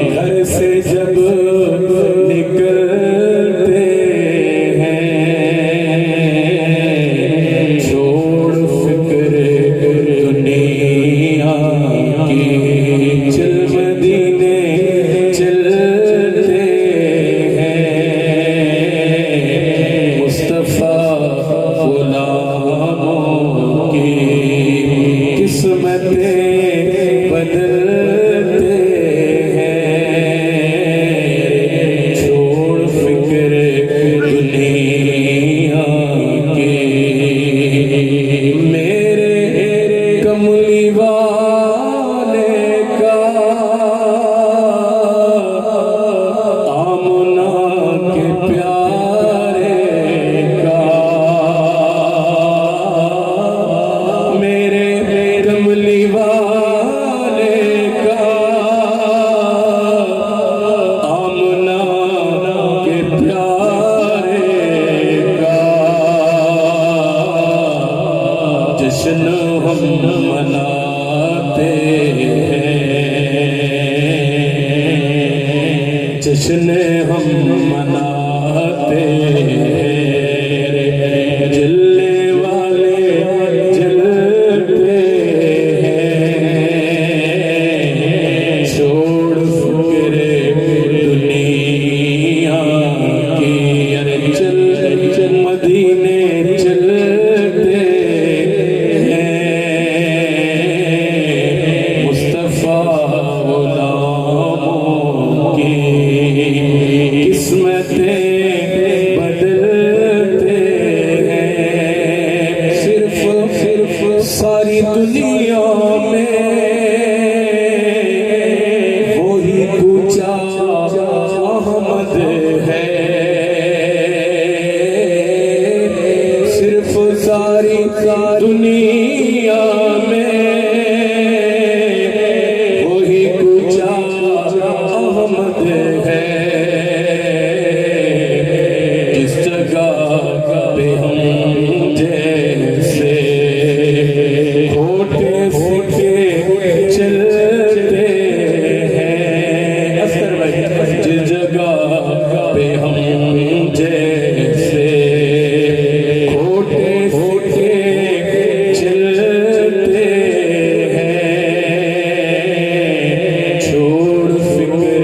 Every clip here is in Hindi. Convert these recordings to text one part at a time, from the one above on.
घर से जब निकलते हैं छोड़ फिक्र दुनिया की, चल मदीने चलते हैं मुस्तफा गुलामों की किस्मतें बदलते हैं छोड़ फिक्र दुनिया की। मेरे कमली वाले का आमना के प्यारे का, मेरे कमली वाले का आमना के प्यारे का जश्न हम मनाते हैं, जश्न हम मनाते हैं, जलने वाले जलते हैं छोड़ फिक्र दुनिया की। अरे चल चल मदीने चलते हैं मुस्तफा गुलामों की किस्मतें बदलते हैं। सिर्फ सारी दुनिया में वही पूछा अहमद है, सिर्फ सारी दुनिया में वही पूछा अहमद है। इस जगह पे हम जैसे खोटे सीखे चलते हैं, अस्कर भाई जिस जगह पे हम जैसे खोटे सीखे चलते हैं छोड़ फिक्र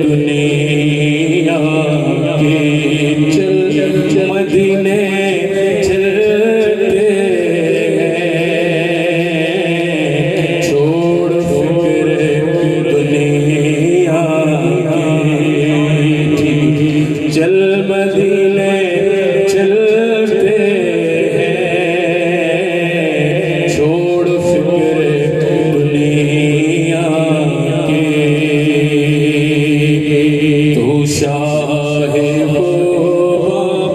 दुनिया की, चल मदीने चलते हैं छोड़ फिक्र दुनिया की, चल मदीने